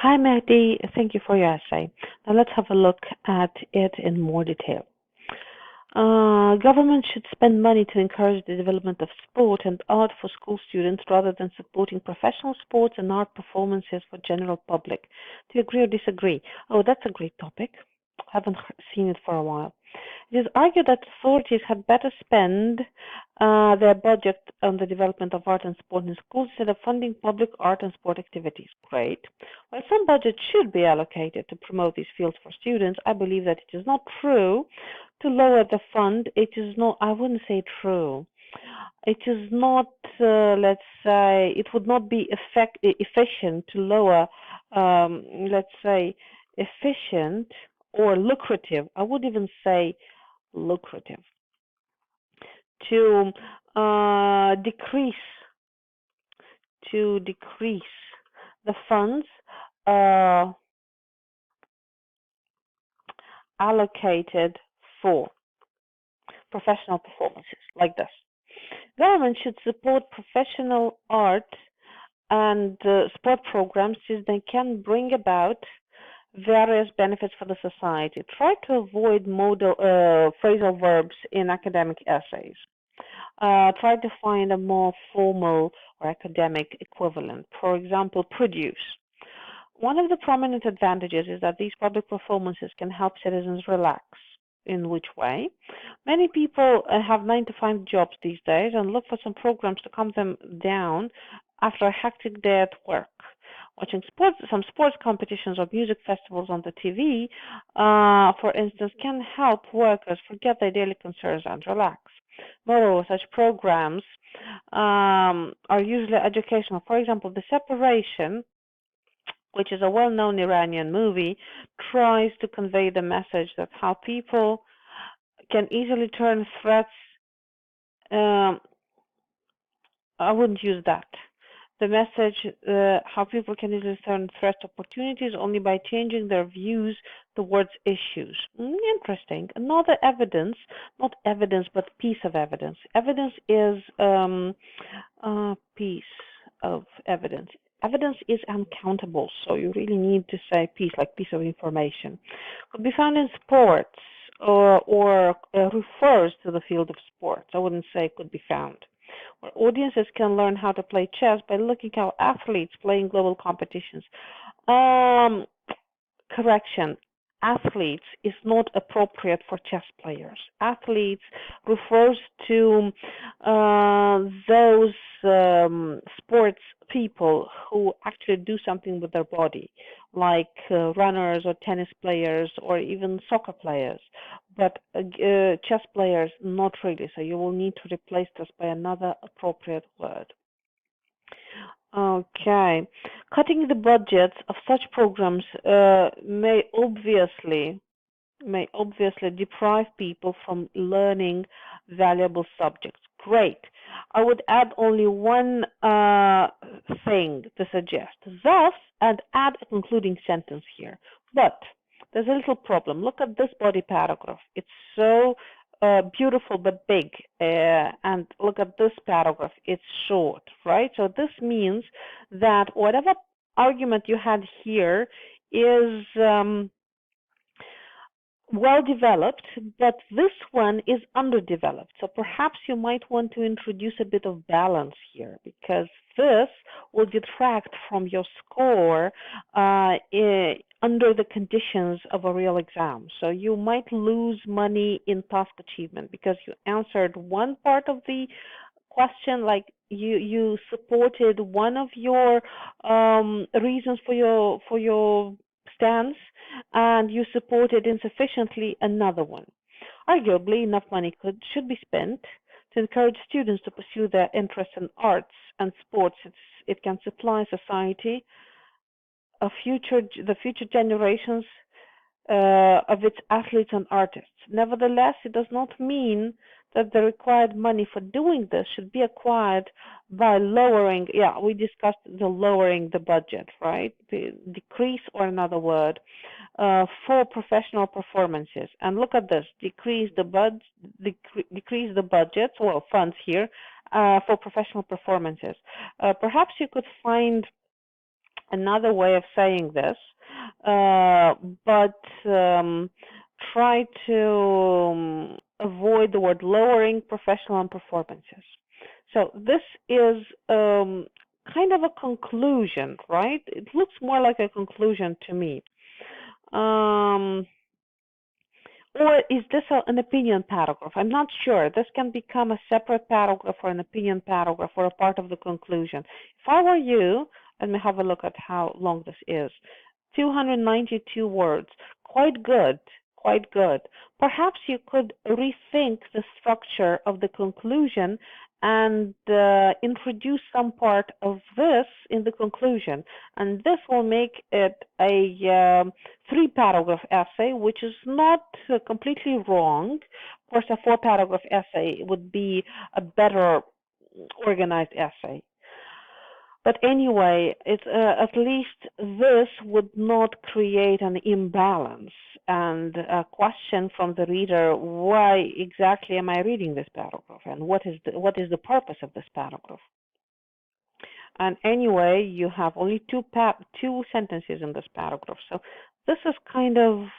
Hi, Mehdi. Thank you for your essay. Now let's have a look at it in more detail. Government should spend money to encourage the development of sport and art for school students rather than supporting professional sports and art performances for general public. Do you agree or disagree? Oh, that's a great topic. Haven't seen it for a while. It is argued that authorities had better spend their budget on the development of art and sport in schools instead of funding public art and sport activities. Great. While some budget should be allocated to promote these fields for students, I believe that it is not true to lower the fund. It is not, I wouldn't say true. It is not, let's say, it would not be efficient to lower, let's say, efficient or lucrative. I would even say lucrative to decrease the funds uh, allocated for professional performances like this. Government should support professional art and sport programs since they can bring about various benefits for the society. Try to avoid phrasal verbs in academic essays. Try to find a more formal or academic equivalent. For example, produce. One of the prominent advantages is that these public performances can help citizens relax. In which way? Many people have 9-to-5 jobs these days and look for some programs to calm them down after a hectic day at work. Watching some sports competitions or music festivals on the TV, for instance, can help workers forget their daily concerns and relax. Moreover, such programs are usually educational. For example, The Separation, which is a well-known Iranian movie, tries to convey the message that how people can easily turn threats. Um, I wouldn't use that. The message, how people can easily turn threats to opportunities only by changing their views towards issues. Interesting. Another evidence, not evidence, but piece of evidence. Evidence is piece of evidence. Evidence is uncountable, so you really need to say piece, like piece of information. Could be found in sports or refers to the field of sports. I wouldn't say could be found. Where audiences can learn how to play chess by looking at athletes playing global competitions. Correction. Athletes is not appropriate for chess players. Athletes refers to those sports people who actually do something with their body, like runners or tennis players or even soccer players. But chess players, not really. So you will need to replace this by another appropriate word. Okay. Cutting the budgets of such programs may obviously deprive people from learning valuable subjects. Great. I would add only one thing to suggest. Thus, and add a concluding sentence here. But there's a little problem. Look at this body paragraph. It's so beautiful but big. And look at this paragraph. It's short, right? So this means that whatever argument you had here is well developed, but this one is underdeveloped. So perhaps you might want to introduce a bit of balance here, because this will detract from your score under the conditions of a real exam. So you might lose money in task achievement because you answered one part of the question, like you supported one of your reasons for your stance, and you supported insufficiently another one. Arguably, enough money should be spent to encourage students to pursue their interests in arts and sports. It can supply society the future generations of its athletes and artists. Nevertheless, it does not mean that the required money for doing this should be acquired by lowering, we discussed the lowering the budget, right? The decrease, or another word, for professional performances. And look at this, decrease the budgets, well, funds here, for professional performances. Perhaps you could find another way of saying this, uh, but try to avoid the word lowering professional and performances. So this is kind of a conclusion, right? It looks more like a conclusion to me. Um, or is this an opinion paragraph? I'm not sure. This can become a separate paragraph or an opinion paragraph or a part of the conclusion. If I were you, let me have a look at how long this is. 292 words. Quite good. Quite good. Perhaps you could rethink the structure of the conclusion and introduce some part of this in the conclusion. And this will make it a three-paragraph essay, which is not completely wrong. Of course, a four-paragraph essay would be a better organized essay. But anyway, at least this would not create an imbalance and a question from the reader: why exactly am I reading this paragraph, and what is the purpose of this paragraph? And anyway, you have only two sentences in this paragraph, so this is kind of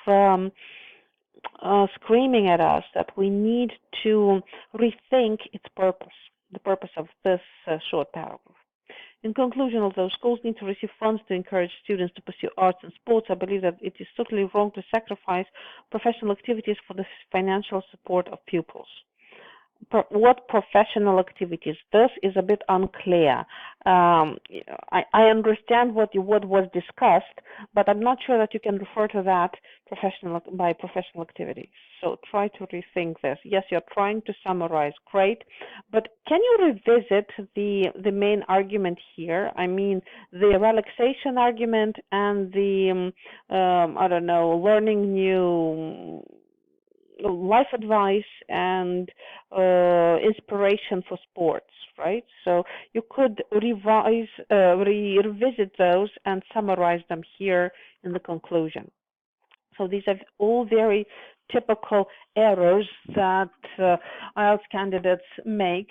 screaming at us that we need to rethink its purpose, the purpose of this short paragraph. In conclusion, although schools need to receive funds to encourage students to pursue arts and sports, I believe that it is totally wrong to sacrifice professional activities for the financial support of pupils. What professional activities? This is a bit unclear. I understand what was discussed, but I'm not sure that you can refer to that by professional activities. So try to rethink this. Yes, you're trying to summarize, great, but can you revisit the main argument here? I mean, the relaxation argument and the I don't know, learning new life advice and inspiration for sports, right? So you could revisit those and summarize them here in the conclusion. So these are all very typical errors that IELTS candidates make.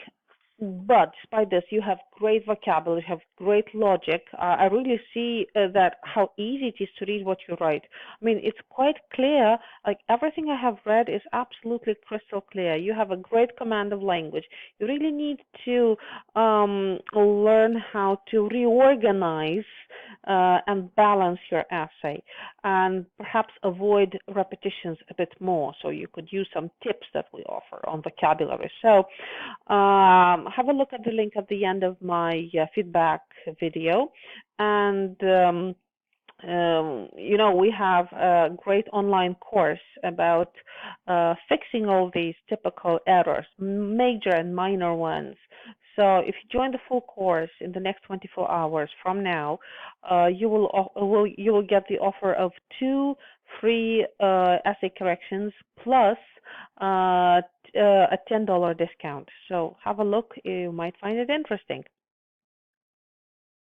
But despite this, you have great vocabulary, you have great logic. I really see that how easy it is to read what you write. I mean, it's quite clear. Like everything I have read is absolutely crystal clear. You have a great command of language. You really need to learn how to reorganize and balance your essay, and perhaps avoid repetitions a bit more. So you could use some tips that we offer on vocabulary. So have a look at the link at the end of my feedback video, and we have a great online course about fixing all these typical errors, major and minor ones. So if you join the full course in the next 24 hours from now, you will get the offer of 2 free essay corrections plus a $10 discount. So have a look. You might find it interesting.